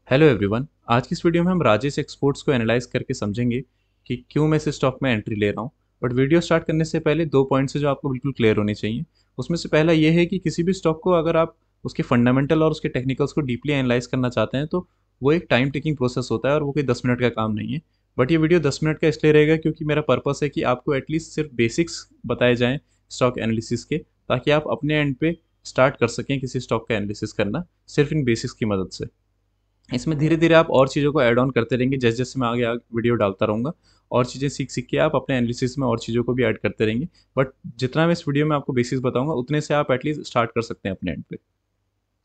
Hello everyone. आज की इस वीडियो में हम राजेश एक्सपोर्ट्स को एनालाइज करके समझेंगे कि क्यों मैं इस स्टॉक में एंट्री ले रहा हूँ। बट वीडियो स्टार्ट करने से पहले दो पॉइंट्स है जो आपको बिल्कुल क्लियर होने चाहिए। उसमें से पहला ये है कि किसी भी स्टॉक को अगर आप उसके फंडामेंटल और उसके टेक्निकल्स को डीपली एनालाइज करना चाहते हैं तो वो एक टाइम टेकिंग प्रोसेस होता है और वो कोई 10 मिनट का काम नहीं है। बट ये वीडियो 10 मिनट का इसलिए रहेगा क्योंकि मेरा पर्पस है कि आपको एटलीस्ट सिर्फ बेसिक्स बताए जाएँ स्टॉक एनालिसिस के, ताकि आप अपने एंड पे स्टार्ट कर सकें किसी स्टॉक का एनालिसिस करना सिर्फ इन बेसिक्स की मदद से। इसमें धीरे-धीरे आप और चीज़ों को ऐड ऑन करते रहेंगे जैसे-जैसे मैं आगे वीडियो डालता रहूँगा। और चीज़ें सीख-सीख के आप अपने एनालिसिस में और चीज़ों को भी ऐड करते रहेंगे। बट जितना मैं इस वीडियो में आपको बेसिक्स बताऊँगा उतने से आप एटलीस्ट स्टार्ट कर सकते हैं अपने एंड पे।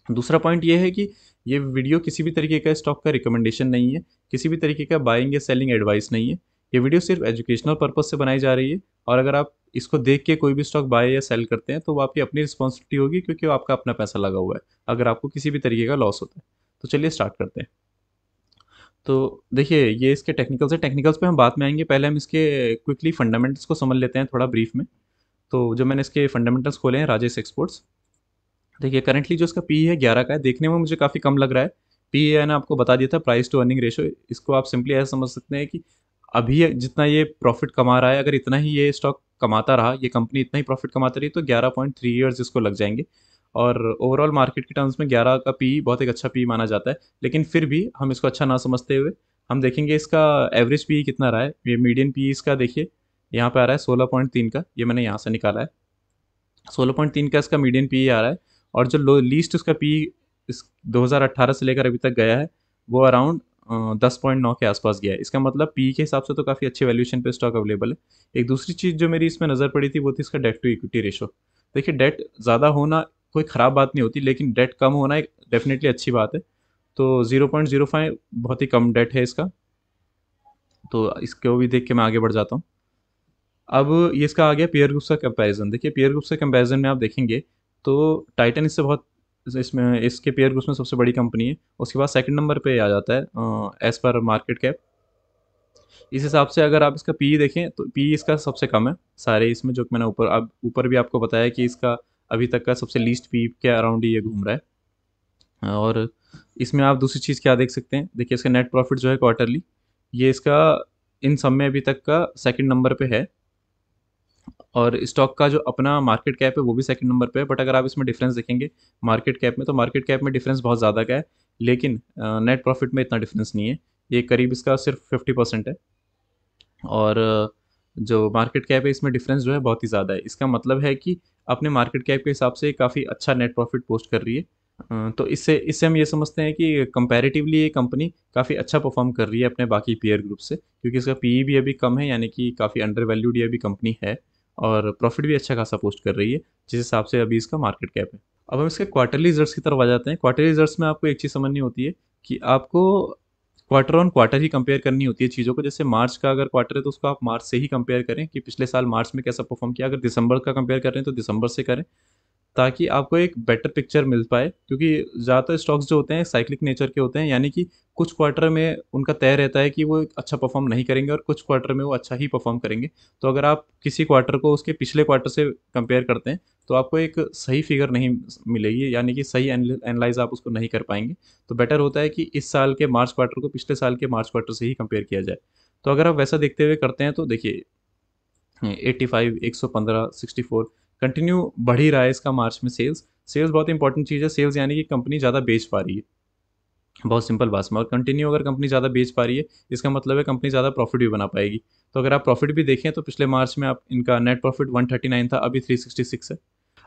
दूसरा पॉइंट ये है कि ये वीडियो किसी भी तरीके का स्टॉक का रिकमेंडेशन नहीं है, किसी भी तरीके का बाइंग या सेलिंग एडवाइस नहीं है। ये वीडियो सिर्फ एजुकेशनल पर्पज़ से बनाई जा रही है और अगर आप इसको देख के कोई भी स्टॉक बाय या सेल करते हैं तो वो आपकी अपनी रिस्पॉन्सिबिलिटी होगी क्योंकि वो आपका अपना पैसा लगा हुआ है, अगर आपको किसी भी तरीके का लॉस होता है। तो चलिए स्टार्ट करते हैं। तो देखिए, ये इसके टेक्निकल्स हैं, टेक्निकल्स पे हम बाद में आएँगे, पहले हम इसके क्विकली फंडामेंटल्स को समझ लेते हैं थोड़ा ब्रीफ में। तो जो मैंने इसके फंडामेंटल्स खोले हैं राजेश एक्सपोर्ट्स, देखिए करंटली जो इसका पीई है 11 का है, देखने में मुझे काफ़ी कम लग रहा है। पीई मैंने आपको बता दिया था, प्राइस टू अर्निंग रेशियो, इसको आप सिंपली ऐसा समझ सकते हैं कि अभी ये जितना ये प्रॉफ़िट कमा रहा है, अगर इतना ही ये स्टॉक कमाता रहा, ये कंपनी इतना ही प्रॉफ़िट कमाती रही तो 11.3 ईयर्स इसको लग जाएँगे। और ओवरऑल मार्केट के टर्म्स में 11 का पीई बहुत एक अच्छा पीई माना जाता है। लेकिन फिर भी हम इसको अच्छा ना समझते हुए हम देखेंगे इसका एवरेज पीई कितना रहा है। ये मीडियन पीई इसका देखिए, यहाँ पे आ रहा है 16.3 का, ये मैंने यहाँ से निकाला है। 16.3 का इसका मीडियन पीई आ रहा है और जो लो लीस्ट उसका पीई इस 2018 से लेकर अभी तक गया है वो अराउंड 10.9 के आसपास गया है। इसका मतलब पीई के हिसाब से तो काफ़ी अच्छी वैल्यूएशन पे स्टॉक अवेलेबल है। एक दूसरी चीज़ जो मेरी इसमें नज़र पड़ी थी वो थी इसका डेट टू इक्विटी रेशो। देखिए, डेट ज़्यादा होना कोई ख़राब बात नहीं होती, लेकिन डेट कम होना एक डेफ़िनेटली अच्छी बात है। तो 0.05 बहुत ही कम डेट है इसका। तो इसको भी देख के मैं आगे बढ़ जाता हूँ। अब ये इसका आ गया पीयर ग्रुप्स का कंपैरिज़न। देखिए, पीयर ग्रुप्स के कंपैरिज़न में आप देखेंगे तो टाइटन इससे बहुत इसमें इसके पीयर ग्रुप्स में सबसे बड़ी कंपनी है। उसके बाद सेकंड नंबर पे आ जाता है एज़ पर मार्केट कैप। इस हिसाब से अगर आप इसका पीई देखें तो पीई इसका सबसे कम है सारे इसमें, जो कि मैंने ऊपर अब ऊपर भी आपको बताया कि इसका अभी तक का सबसे लीस्ट पीई के अराउंड ही ये घूम रहा है। और इसमें आप दूसरी चीज़ क्या देख सकते हैं, देखिए इसका नेट प्रॉफिट जो है क्वार्टरली, ये इसका इन सब में अभी तक का सेकंड नंबर पे है। और स्टॉक का जो अपना मार्केट कैप है वो भी सेकंड नंबर पे है। बट अगर आप इसमें डिफरेंस देखेंगे मार्केट कैप में, तो मार्केट कैप में डिफरेंस बहुत ज़्यादा का है, लेकिन नेट प्रॉफिट में इतना डिफरेंस नहीं है। ये करीब इसका सिर्फ 50% है। और जो मार्केट कैप है इसमें डिफरेंस जो है बहुत ही ज़्यादा है। इसका मतलब है कि अपने मार्केट कैप के हिसाब से काफ़ी अच्छा नेट प्रॉफिट पोस्ट कर रही है। तो इससे इससे हम ये समझते हैं कि कंपैरेटिवली ये कंपनी काफ़ी अच्छा परफॉर्म कर रही है अपने बाकी पीयर ग्रुप से, क्योंकि इसका पीई भी अभी कम है, यानी कि काफ़ी अंडर वैल्यूड ये अभी कंपनी है। और प्रॉफिट भी अच्छा खासा पोस्ट कर रही है जिस हिसाब से अभी इसका मार्केट कैप है। अब हम इसके क्वार्टरली रिजल्ट्स की तरफ आ जाते हैं। क्वार्टरली रिजल्ट्स में आपको एक चीज़ समझनी होती है कि आपको quarter on quarter he compare करनी होती है चीज़ों को। जैसे मार्च का अगर क्वार्टर है तो उसको आप मार्च से ही कंपेयर करें कि पिछले साल मार्च में कैसा परफॉर्म किया। अगर दिसंबर का कंपेयर कर रहे हैं तो दिसंबर से करें, ताकि आपको एक बेटर पिक्चर मिल पाए, क्योंकि ज़्यादातर स्टॉक्स जो होते हैं साइक्लिक नेचर के होते हैं, यानी कि कुछ क्वार्टर में उनका तय रहता है कि वो अच्छा परफॉर्म नहीं करेंगे और कुछ क्वार्टर में वो अच्छा ही परफॉर्म करेंगे। तो अगर आप किसी क्वार्टर को उसके पिछले क्वार्टर से कंपेयर करते हैं तो आपको एक सही फिगर नहीं मिलेगी, यानी कि सही एनालाइज आप उसको नहीं कर पाएंगे। तो बेटर होता है कि इस साल के मार्च क्वार्टर को पिछले साल के मार्च क्वार्टर से ही कंपेयर किया जाए। तो अगर आप वैसा देखते हुए करते हैं तो देखिए 85, 115, 64 कंटिन्यू बढ़ ही रहा है इसका मार्च में सेल्स। सेल्स बहुत इंपॉर्टेंट चीज़ है। सेल्स यानी कि कंपनी ज़्यादा बेच पा रही है, बहुत सिंपल बात में। और कंटिन्यू अगर कंपनी ज़्यादा बेच पा रही है इसका मतलब है कंपनी ज़्यादा प्रॉफिट भी बना पाएगी। तो अगर आप प्रॉफिट भी देखें तो पिछले मार्च में आप इनका नेट प्रॉफिट 139 था, अभी 366 है।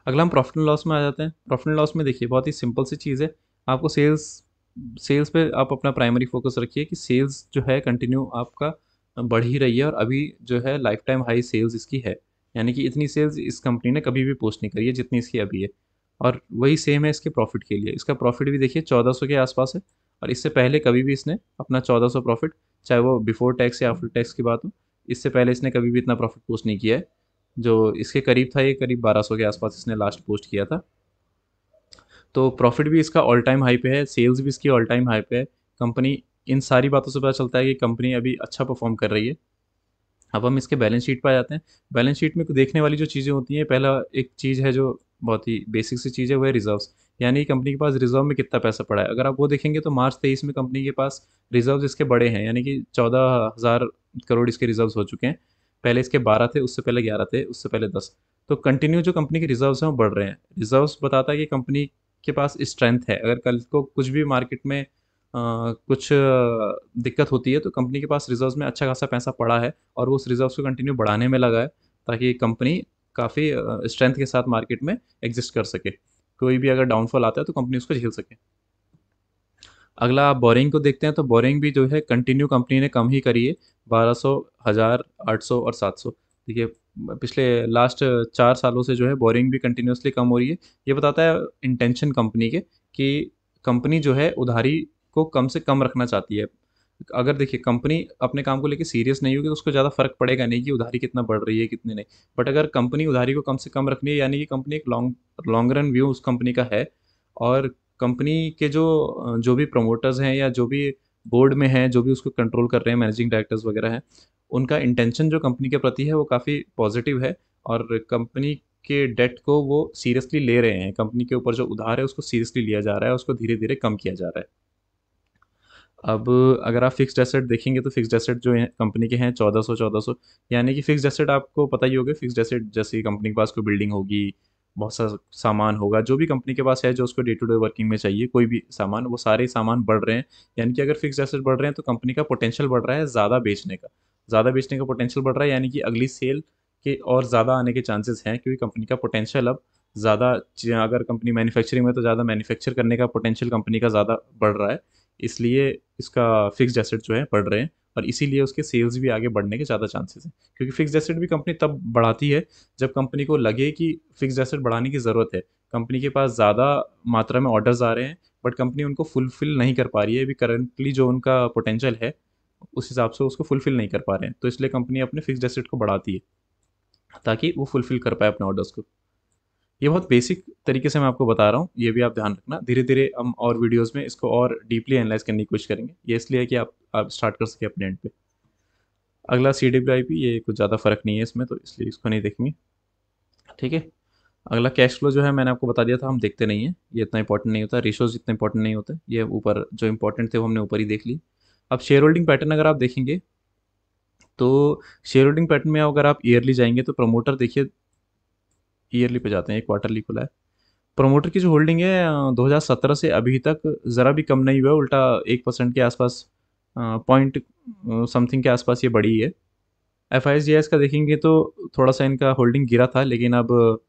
अगला हम प्रॉफिट एंड लॉस में आ जाते हैं। प्रॉफिट एंड लॉस में देखिए बहुत ही सिंपल सी चीज़ है। आपको सेल्स सेल्स पे आप अपना प्राइमरी फोकस रखिए कि सेल्स जो है कंटिन्यू आपका बढ़ ही रही है और अभी जो है लाइफ टाइम हाई सेल्स इसकी है। यानी कि इतनी सेल्स इस कंपनी ने कभी भी पोस्ट नहीं करी है जितनी इसकी अभी है। और वही सेम है इसके प्रॉफिट के लिए। इसका प्रॉफिट भी देखिए 1400 के आसपास है। और इससे पहले कभी भी इसने अपना 1400 प्रॉफिट, चाहे वो बिफोर टैक्स या आफ्टर टैक्स की बात हो, इससे पहले इसने कभी भी इतना प्रॉफिट पोस्ट नहीं किया है। जो इसके करीब था ये करीब 1200 के आसपास इसने लास्ट पोस्ट किया था। तो प्रॉफिट भी इसका ऑल टाइम हाई पे है, सेल्स भी इसकी ऑल टाइम हाई पे है। कंपनी, इन सारी बातों से पता चलता है कि कंपनी अभी अच्छा परफॉर्म कर रही है। अब हम इसके बैलेंस शीट पे आ जाते हैं। बैलेंस शीट में देखने वाली जो चीज़ें होती हैं, पहला एक चीज़ है जो बहुत ही बेसिक सी चीज़ है, वो है रिजर्व्स। यानी कंपनी के पास रिजर्व में कितना पैसा पड़ा है। अगर आप वो देखेंगे तो मार्च 23 में कंपनी के पास रिजर्व इसके बड़े हैं, यानी कि 14,000 करोड़ इसके रिजर्व हो चुके हैं। पहले इसके 12 थे, उससे पहले 11 थे, उससे पहले 10। तो कंटिन्यू जो कंपनी के रिजर्व्स हैं वो बढ़ रहे हैं। रिजर्व्स बताता है कि कंपनी के पास स्ट्रेंथ है। अगर कल को कुछ भी मार्केट में कुछ दिक्कत होती है तो कंपनी के पास रिजर्व्स में अच्छा खासा पैसा पड़ा है और वो उस रिजर्व्स को कंटिन्यू बढ़ाने में लगा है, ताकि कंपनी काफ़ी स्ट्रेंथ के साथ मार्केट में एग्जिस्ट कर सके। कोई भी अगर डाउनफॉल आता है तो कंपनी उसको झेल सके। अगला आप बोरिंग को देखते हैं तो बोरिंग भी जो है कंटिन्यू कंपनी ने कम ही करी है। 1200, 1000, 800 और 700। देखिए पिछले लास्ट 4 सालों से जो है बोरिंग भी कंटिन्यूसली कम हो रही है। ये बताता है इंटेंशन कंपनी के कि कंपनी जो है उधारी को कम से कम रखना चाहती है। अगर देखिए कंपनी अपने काम को लेके सीरियस नहीं होगी तो उसको ज़्यादा फर्क पड़ेगा नहीं कि उधारी कितना बढ़ रही है कितनी नहीं। बट अगर कंपनी उधारी को कम से कम रखनी है, यानी कि कंपनी एक लॉन्ग लॉन्ग रन व्यू उस कंपनी का है, और कंपनी के जो भी प्रमोटर्स हैं या जो भी बोर्ड में हैं, जो भी उसको कंट्रोल कर रहे हैं, मैनेजिंग डायरेक्टर्स वगैरह हैं, उनका इंटेंशन जो कंपनी के प्रति है वो काफ़ी पॉजिटिव है। और कंपनी के डेट को वो सीरियसली ले रहे हैं। कंपनी के ऊपर जो उधार है उसको सीरियसली लिया जा रहा है, उसको धीरे धीरे कम किया जा रहा है। अब अगर आप फिक्स्ड एसेट देखेंगे तो फिक्स्ड एसेट जो है कंपनी के हैं 1400। यानी कि फिक्स्ड एसेट आपको पता ही होगा। फिक्स्ड एसेट जैसे कंपनी के पास कोई बिल्डिंग होगी, बहुत सा सामान होगा, जो भी कंपनी के पास है जो उसको डे टू डे वर्किंग में चाहिए, कोई भी सामान, वो सारे सामान बढ़ रहे हैं। यानी कि अगर फिक्स्ड एसेट बढ़ रहे हैं तो कंपनी का पोटेंशियल बढ़ रहा है ज़्यादा बेचने का पोटेंशियल बढ़ रहा है। यानी कि अगली सेल के और ज़्यादा आने के चांसेस हैं, क्योंकि कंपनी का पोटेंशियल अब ज़्यादा, अगर कंपनी मैन्युफैक्चरिंग में तो ज़्यादा मैन्युफैक्चर करने का पोटेंशियल कंपनी का ज़्यादा बढ़ रहा है। इसलिए इसका फिक्स्ड एसेट जो है बढ़ रहे हैं, और इसीलिए उसके सेल्स भी आगे बढ़ने के ज़्यादा चांसेस हैं। क्योंकि फिक्स्ड एसेट भी कंपनी तब बढ़ाती है जब कंपनी को लगे कि फिक्स्ड एसेट बढ़ाने की ज़रूरत है। कंपनी के पास ज़्यादा मात्रा में ऑर्डर्स आ रहे हैं बट कंपनी उनको फुलफिल नहीं कर पा रही है। अभी करंटली जो उनका पोटेंशियल है उस हिसाब से उसको फुलफिल नहीं कर पा रहे हैं, तो इसलिए कंपनी अपने फिक्स्ड एसेट को बढ़ाती है ताकि वो फुलफिल कर पाए अपने ऑर्डर्स को। ये बहुत बेसिक तरीके से मैं आपको बता रहा हूँ, ये भी आप ध्यान रखना। धीरे धीरे हम और वीडियोस में इसको और डीपली एनालाइज करने की कोशिश करेंगे। ये इसलिए है कि आप स्टार्ट कर सके अपने एंड पे। अगला CWIP, ये कुछ ज़्यादा फर्क नहीं है इसमें, तो इसलिए इसको नहीं देखेंगे। ठीक है। अगला कैश फ्लो जो है मैंने आपको बता दिया था, हम देखते नहीं है, ये इतना इंपॉर्टेंट नहीं होता। रेशोज इतना इंपॉर्टेंट नहीं होता। ये ऊपर जो इंपॉर्टेंट थे वो हमने ऊपर ही देख ली। अब शेयर होल्डिंग पैटर्न अगर आप देखेंगे तो शेयर होल्डिंग पैटर्न में अगर आप ईयरली जाएंगे तो प्रमोटर देखिए, ईयरली पे जाते हैं, एक क्वार्टरली खुला है। प्रमोटर की जो होल्डिंग है 2017 से अभी तक ज़रा भी कम नहीं हुआ है, उल्टा 1% के आसपास, पॉइंट समथिंग के आसपास ये बढ़ी है। FIS का देखेंगे तो थोड़ा सा इनका होल्डिंग गिरा था, लेकिन अब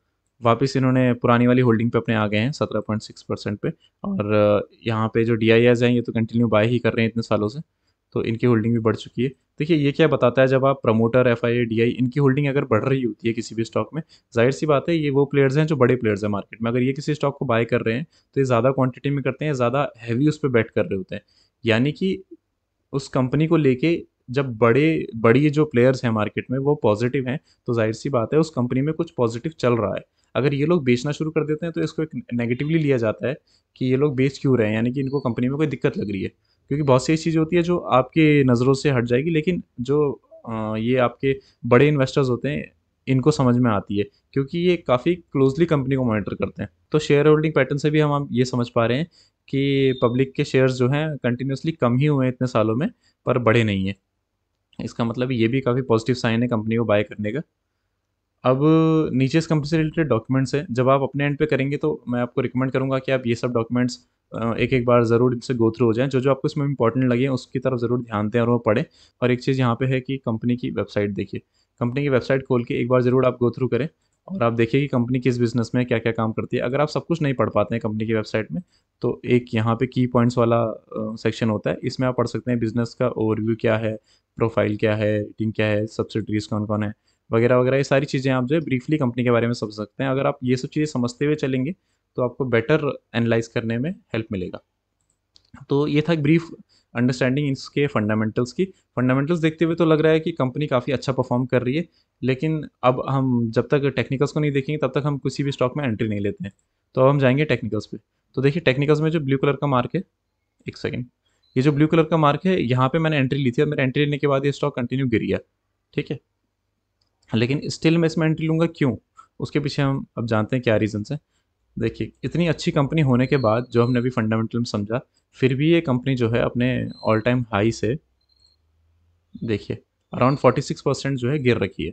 वापस इन्होंने पुरानी वाली होल्डिंग पे अपने आ गए हैं 17.6% पे। और यहाँ पे जो DIS हैं ये तो कंटिन्यू बाय ही कर रहे हैं इतने सालों से, तो इनकी होल्डिंग भी बढ़ चुकी है। देखिए ये क्या बताता है, जब आप प्रमोटर, FIA, DI, इनकी होल्डिंग अगर बढ़ रही होती है किसी भी स्टॉक में, जाहिर सी बात है ये वो प्लेयर्स हैं जो बड़े प्लेयर्स हैं मार्केट में। अगर ये किसी स्टॉक को बाय कर रहे हैं तो ये ज़्यादा क्वांटिटी में करते हैं, ज़्यादा हैवी उस पर बैट कर रहे होते हैं। यानी कि उस कंपनी को लेके जब बड़ी जो प्लेयर्स हैं मार्केट में वो पॉजिटिव हैं, तो जाहिर सी बात है उस कंपनी में कुछ पॉजिटिव चल रहा है। अगर ये लोग बेचना शुरू कर देते हैं तो इसको एक नेगेटिवली लिया जाता है कि ये लोग बेच क्यों रहे हैं, यानी कि इनको कंपनी में कोई दिक्कत लग रही है। क्योंकि बहुत सी ऐसी चीज़ होती है जो आपके नज़रों से हट जाएगी, लेकिन जो ये आपके बड़े इन्वेस्टर्स होते हैं इनको समझ में आती है, क्योंकि ये काफ़ी क्लोजली कंपनी को मॉनिटर करते हैं। तो शेयर होल्डिंग पैटर्न से भी हम ये समझ पा रहे हैं कि पब्लिक के शेयर्स जो हैं कंटिन्यूसली कम ही हुए हैं इतने सालों में, पर बढ़े नहीं हैं। इसका मतलब ये भी काफ़ी पॉजिटिव साइन है कंपनी को बाय करने का। अब नीचे इस कंपनी से रिलेटेड डॉक्यूमेंट्स हैं, जब आप अपने एंड पे करेंगे तो मैं आपको रिकमेंड करूंगा कि आप ये सब डॉक्यूमेंट्स एक एक बार ज़रूर इनसे गो थ्रू हो जाएं। जो जो आपको इसमें इंपॉर्टेंट लगे उसकी तरफ ज़रूर ध्यान दें और वो पढ़ें। और एक चीज़ यहाँ पे है कि कंपनी की वेबसाइट देखिए। कंपनी की वेबसाइट खोल के एक बार ज़रूर आप गो थ्रू करें और आप देखिए कि कंपनी किस बिज़नेस में क्या क्या काम करती है। अगर आप सब कुछ नहीं पढ़ पाते हैं कंपनी की वेबसाइट में, तो एक यहाँ पे की पॉइंट्स वाला सेक्शन होता है, इसमें आप पढ़ सकते हैं बिज़नेस का ओवरव्यू क्या है, प्रोफाइल क्या है, रेटिंग क्या है, सब्सिडरीज कौन कौन है, वगैरह वगैरह। ये सारी चीज़ें आप जो है ब्रीफली कंपनी के बारे में समझ सकते हैं। अगर आप ये सब चीज़ें समझते हुए चलेंगे तो आपको बेटर एनालाइज करने में हेल्प मिलेगा। तो ये था एक ब्रीफ अंडरस्टैंडिंग इसके फंडामेंटल्स की। फंडामेंटल्स देखते हुए तो लग रहा है कि कंपनी काफ़ी अच्छा परफॉर्म कर रही है, लेकिन अब हम जब तक टेक्निकल्स को नहीं देखेंगे तब तक हम किसी भी स्टॉक में एंट्री नहीं लेते हैं। तो अब हम जाएंगे टेक्निकल्स पे। तो देखिए टेक्निकल्स में जो ब्लू कलर का मार्क है, एक सेकेंड, ये जो ब्लू कलर का मार्क है यहाँ पे मैंने एंट्री ली थी, और मेरे एंट्री लेने के बाद ये स्टॉक कंटिन्यू गिर गया। ठीक है, लेकिन स्टिल मैं इसमें एंट्री लूँगा क्यों, उसके पीछे हम अब जानते हैं क्या रीजंस हैं। देखिए इतनी अच्छी कंपनी होने के बाद जो हमने अभी फंडामेंटल में समझा, फिर भी ये कंपनी जो है अपने ऑल टाइम हाई से देखिए अराउंड 46% जो है गिर रखी है।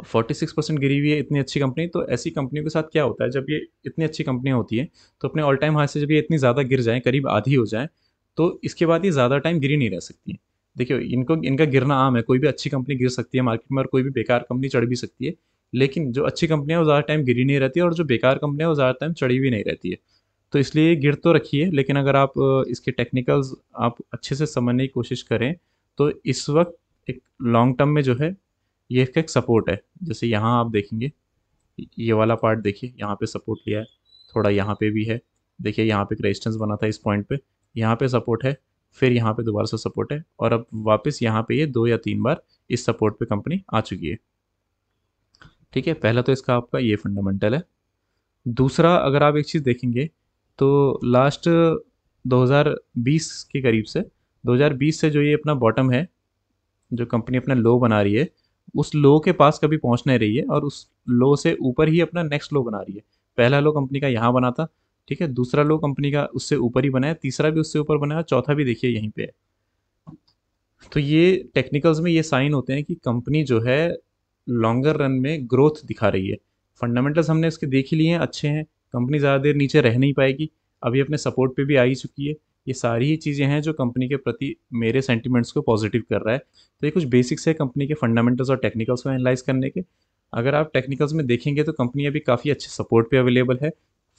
46% गिरी हुई है इतनी अच्छी कंपनी। तो ऐसी कंपनियों के साथ क्या होता है, जब ये इतनी अच्छी कंपनियां होती हैं तो अपने ऑल टाइम हाई से जब ये इतनी ज़्यादा गिर जाएं, करीब आधी हो जाए, तो इसके बाद ये ज़्यादा टाइम गिरी नहीं रह सकती हैं। देखिए इनको इनका गिरना आम है, कोई भी अच्छी कंपनी गिर सकती है मार्केट में और कोई भी बेकार कंपनी चढ़ भी सकती है। लेकिन जो अच्छी कंपनियां वो ज़्यादा टाइम गिरी नहीं रहती है और जो बेकार कंपनियां वो ज़्यादा टाइम चढ़ी भी नहीं रहती है। तो इसलिए ये गिर तो रखी है, लेकिन अगर आप इसके टेक्निकल्स आप अच्छे से समझने की कोशिश करें तो इस वक्त एक लॉन्ग टर्म में जो है ये इसका एक सपोर्ट है। जैसे यहाँ आप देखेंगे, ये वाला पार्ट देखिए, यहाँ पे सपोर्ट लिया है, थोड़ा यहाँ पे भी है। देखिए यहाँ पे एक रेजिस्टेंस बना था इस पॉइंट पे, यहाँ पे सपोर्ट है, फिर यहाँ पे दोबारा से सपोर्ट है, और अब वापस यहाँ पे ये 2 या 3 बार इस सपोर्ट पे कंपनी आ चुकी है। ठीक है, पहला तो इसका आपका ये फंडामेंटल है। दूसरा, अगर आप एक चीज़ देखेंगे तो लास्ट 2020 के करीब से, 2020 से जो ये अपना बॉटम है, जो कंपनी अपना लो बना रही है, उस लो के पास कभी पहुंच नहीं रही है और उस लो से ऊपर ही अपना नेक्स्ट लो बना रही है। पहला लो कंपनी का यहाँ बना था, ठीक है, दूसरा लो कंपनी का उससे ऊपर ही बना है, तीसरा भी उससे ऊपर बना है, चौथा भी देखिए यहीं पे है। तो ये टेक्निकल्स में ये साइन होते हैं कि कंपनी जो है लॉन्गर रन में ग्रोथ दिखा रही है। फंडामेंटल्स हमने इसके देख ही लिए हैं, अच्छे हैं, कंपनी ज़्यादा देर नीचे रह नहीं पाएगी, अभी अपने सपोर्ट पे भी आ ही चुकी है। ये सारी ही चीज़ें हैं जो कंपनी के प्रति मेरे सेंटिमेंट्स को पॉजिटिव कर रहा है। तो ये कुछ बेसिक्स है कंपनी के फंडामेंटल्स और टेक्निकल्स को एनालाइज करने के। अगर आप टेक्निकल्स में देखेंगे तो कंपनी अभी काफ़ी अच्छे सपोर्ट पे अवेलेबल है,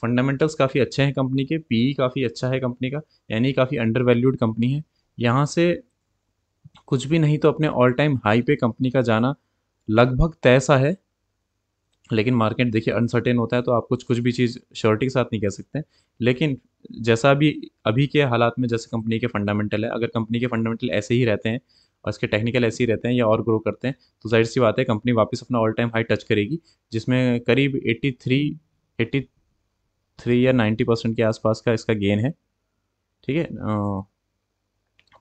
फंडामेंटल्स काफ़ी अच्छे हैं कंपनी के, पीई काफ़ी अच्छा है कंपनी का, यानी काफ़ी अंडर वैल्यूड कंपनी है। यहाँ से कुछ भी नहीं तो अपने ऑल टाइम हाई पे कंपनी का जाना लगभग तय सा है। लेकिन मार्केट देखिए अनसर्टेन होता है, तो आप कुछ भी चीज़ श्योरिटी के साथ नहीं कह सकते। लेकिन जैसा अभी अभी के हालात में जैसे कंपनी के फंडामेंटल है, अगर कंपनी के फंडामेंटल ऐसे ही रहते हैं और इसके टेक्निकल ऐसे ही रहते हैं या और ग्रो करते हैं, तो जाहिर सी बात है कंपनी वापस अपना ऑल टाइम हाई टच करेगी, जिसमें करीब 83 या 90% के आसपास का इसका गेन है। ठीक है,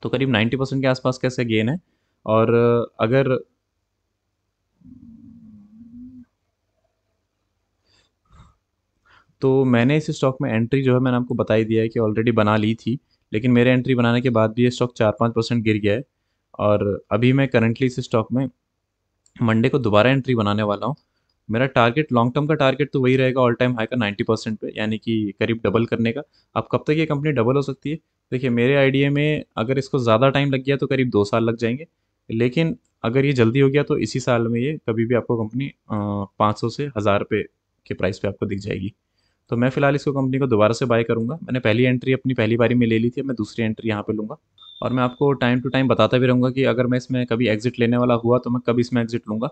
तो करीब 90% के आसपास का इसका गेन है। और अगर तो मैंने इस स्टॉक में एंट्री जो है मैंने आपको बता ही दिया है कि ऑलरेडी बना ली थी, लेकिन मेरे एंट्री बनाने के बाद भी ये स्टॉक 4-5% गिर गया है। और अभी मैं करंटली इस स्टॉक में मंडे को दोबारा एंट्री बनाने वाला हूँ। मेरा टारगेट, लॉन्ग टर्म का टारगेट तो वही रहेगा ऑल टाइम हाई का 90% पे, यानी कि करीब डबल करने का। अब कब तक ये कंपनी डबल हो सकती है? देखिए मेरे आइडिया में अगर इसको ज़्यादा टाइम लग गया तो करीब 2 साल लग जाएंगे, लेकिन अगर ये जल्दी हो गया तो इसी साल में ये कभी भी आपको कंपनी 500 से 1000 रुपये के प्राइस पे आपको दिख जाएगी। तो मैं फ़िलहाल इसको कंपनी को दोबारा से बाय करूँगा। मैंने पहली एंट्री अपनी पहली बारी में ले ली थी, अब मैं दूसरी एंट्री यहाँ पे लूँगा। और मैं आपको टाइम टू टाइम बताता भी रहूँगा कि अगर मैं इसमें कभी एग्ज़िट लेने वाला हुआ तो मैं कब इसमें एग्ज़िट लूँगा।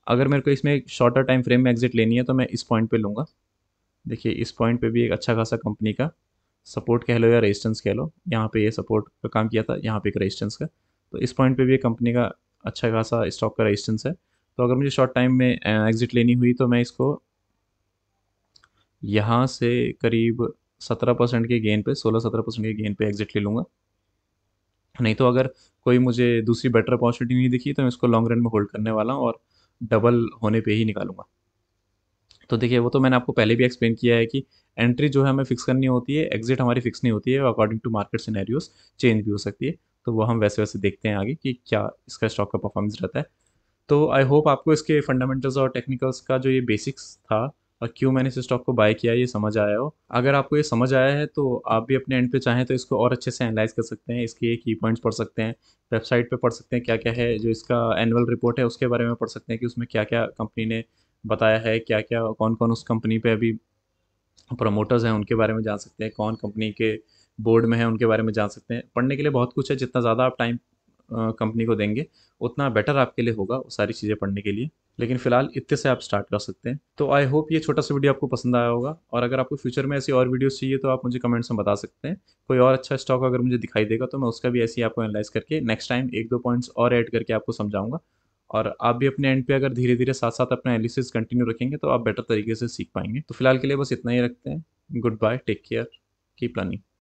अगर मेरे को इसमें एक शॉर्टर टाइम फ्रेम में एग्ज़िट लेनी है तो मैं इस पॉइंट पे लूँगा। देखिए इस पॉइंट पे भी एक अच्छा खासा कंपनी का सपोर्ट कह लो या रेजिस्टेंस कह लो, यहाँ पे ये सपोर्ट का काम किया था, यहाँ पे एक रेजिस्टेंस का। तो इस पॉइंट पे भी एक कंपनी का अच्छा खासा स्टॉक का रेजिस्टेंस है। तो अगर मुझे शॉर्ट टाइम में एग्ज़िट लेनी हुई तो मैं इसको यहाँ से करीब 17% के गेन पे, 16-17% के गेन पे एग्जिट ले लूँगा। नहीं तो अगर कोई मुझे दूसरी बेटर अपॉर्चुनिटी नहीं दिखी तो मैं इसको लॉन्ग रन में होल्ड करने वाला हूँ और डबल होने पे ही निकालूंगा। तो देखिए वो तो मैंने आपको पहले भी एक्सप्लेन किया है कि एंट्री जो है हमें फिक्स करनी होती है, एग्जिट हमारी फिक्स नहीं होती है, according to market scenarios change भी हो सकती है। तो वो हम वैसे वैसे देखते हैं आगे कि क्या इसका स्टॉक का परफॉर्मेंस रहता है। तो आई होप आपको इसके फंडामेंटल्स और टेक्निकल्स का जो ये बेसिक्स था और क्यों मैंने इस स्टॉक को बाय किया ये समझ आया हो। अगर आपको ये समझ आया है तो आप भी अपने एंड पे चाहें तो इसको और अच्छे से एनालाइज कर सकते हैं, इसके की पॉइंट्स पढ़ सकते हैं, वेबसाइट पे पढ़ सकते हैं क्या क्या है, जो इसका एनुअल रिपोर्ट है उसके बारे में पढ़ सकते हैं कि उसमें क्या क्या कंपनी ने बताया है, क्या क्या कौन कौन उस कंपनी पे अभी प्रमोटर्स हैं उनके बारे में जान सकते हैं, कौन कंपनी के बोर्ड में है उनके बारे में जान सकते हैं। पढ़ने के लिए बहुत कुछ है, जितना ज़्यादा आप टाइम कंपनी को देंगे उतना बेटर आपके लिए होगा वो सारी चीज़ें पढ़ने के लिए। लेकिन फिलहाल इतने से आप स्टार्ट कर सकते हैं। तो आई होप ये छोटा सा वीडियो आपको पसंद आया होगा, और अगर आपको फ्यूचर में ऐसी और वीडियोस चाहिए तो आप मुझे कमेंट्स में बता सकते हैं। कोई और अच्छा स्टॉक अगर मुझे दिखाई देगा तो मैं उसका भी ऐसे ही आपको एनालाइज करके नेक्स्ट टाइम 1-2 पॉइंट्स और ऐड करके आपको समझाऊंगा। और आप भी अपने एंड पे अगर धीरे धीरे साथ साथ अपना एनालिसिस कंटिन्यू रखेंगे तो आप बेटर तरीके से सीख पाएंगे। तो फिलहाल के लिए बस इतना ही रखते हैं। Good bye, take care, keep learning.